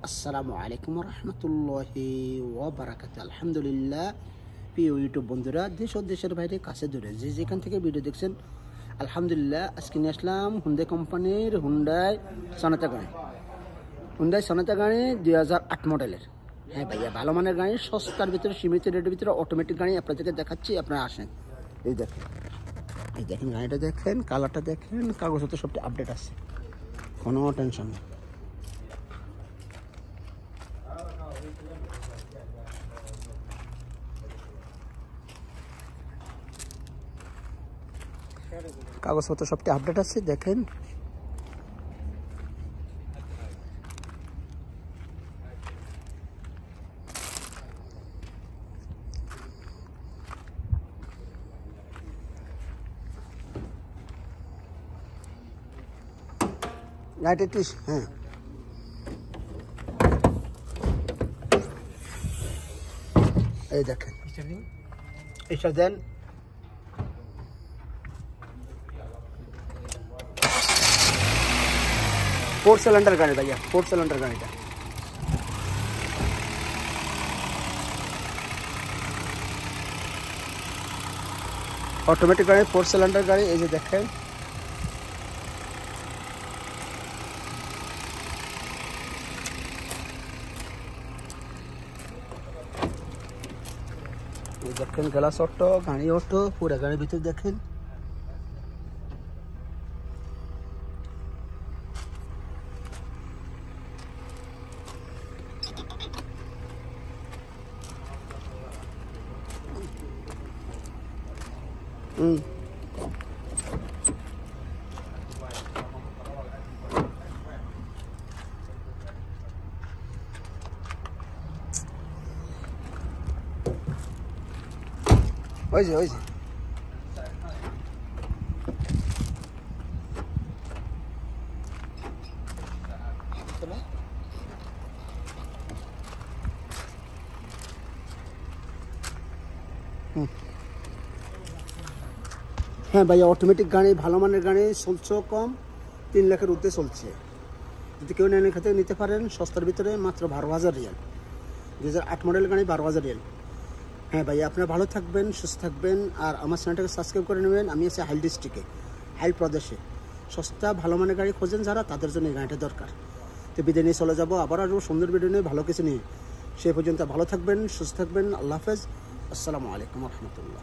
আসসালামু আলাইকুম রহমতুল্লাহি ওয়া বারাকাতুহু। আলহামদুলিল্লাহ। প্রিয় ইউটিউব বন্ধুরা, দেশ ও দেশের বাইরে কাছে দূরে যে যেখান থেকে ভিডিও দেখছেন, আলহামদুলিল্লাহ আজকে নিয়ে আসলাম হুন্ডাই কোম্পানির হুন্ডাই সনাতা গাড়ি 2008 মডেলের। হ্যাঁ ভাইয়া, ভালো মানের গাড়ি, সস্তার ভিতরে, সীমিত রেটের ভিতরে অটোমেটিক গাড়ি আপনাদেরকে দেখাচ্ছি। আপনারা আসেন, এই দেখেন গাড়িটা দেখেন, কালারটা দেখেন, কাগজপত্র সবটি আপডেট আছে, কোনো টেনশন নেই। কাগজপত্র সবটি আপডেট আছে, দেখেন। লাইট হ্যাঁ, এই দেখেন, এটা দেন। फोर सिलेंडर गाड़ी भैया, 4 सिलेंडर गाड़ी का ऑटोमेटिक गाड़ी, 4 सिलेंडर गाड़ी। এই যে দেখেন, এই দেখেন গ্লাস অটো, গাড়ি অটো, পুরো গাড়ির ভিতর দেখেন। ওই যে হ্যাঁ ভাইয়া, অটোমেটিক গাড়ি, ভালো মানের গাড়ি, চলছে কম, 3 লাখের ঊর্ধ্বে চলছে। যদি কেউ নেন এখান থেকে নিতে পারেন সস্তার ভিতরে, মাত্র 12,000 রিয়াল। 2008 মডেল গাড়ি, 12,000 রিয়াল। হ্যাঁ ভাইয়া, আপনারা ভালো থাকবেন, সুস্থ থাকবেন, আর আমার চ্যানেলটাকে সাবস্ক্রাইব করে নেবেন। আমি আছি হাইল ডিস্ট্রিক্টে, হাইল প্রদেশে। সস্তা ভালো মানের গাড়ি খোঁজেন যারা, তাদের জন্য এই গাড়িটা দরকার। তো বিদায় নিয়ে চলে যাবো, আবার আরও সুন্দর ভিডিও নিয়ে, ভালো কিছু নিয়ে। সেই পর্যন্ত ভালো থাকবেন, সুস্থ থাকবেন। আল্লাহ হাফেজ, আসসালামু আলাইকুম রহমতুল্লাহ।